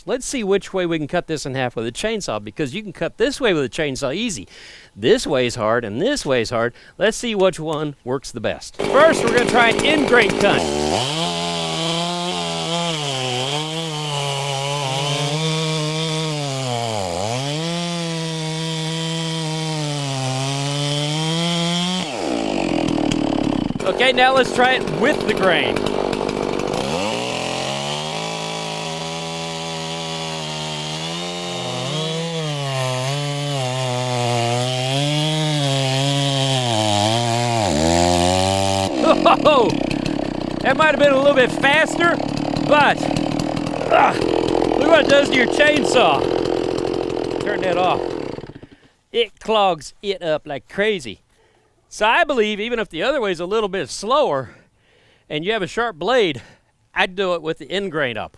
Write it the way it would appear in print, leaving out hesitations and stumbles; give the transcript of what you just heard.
Let's see which way we can cut this in half with a chainsaw, because you can cut this way with a chainsaw easy. This way is hard and this way is hard. Let's see which one works the best. First, we're going to try an end grain cut. Okay, now let's try it with the grain. Oh, that might have been a little bit faster, but look what it does to your chainsaw. Turn that off. It clogs it up like crazy. So I believe even if the other way is a little bit slower and you have a sharp blade, I'd do it with the end grain up.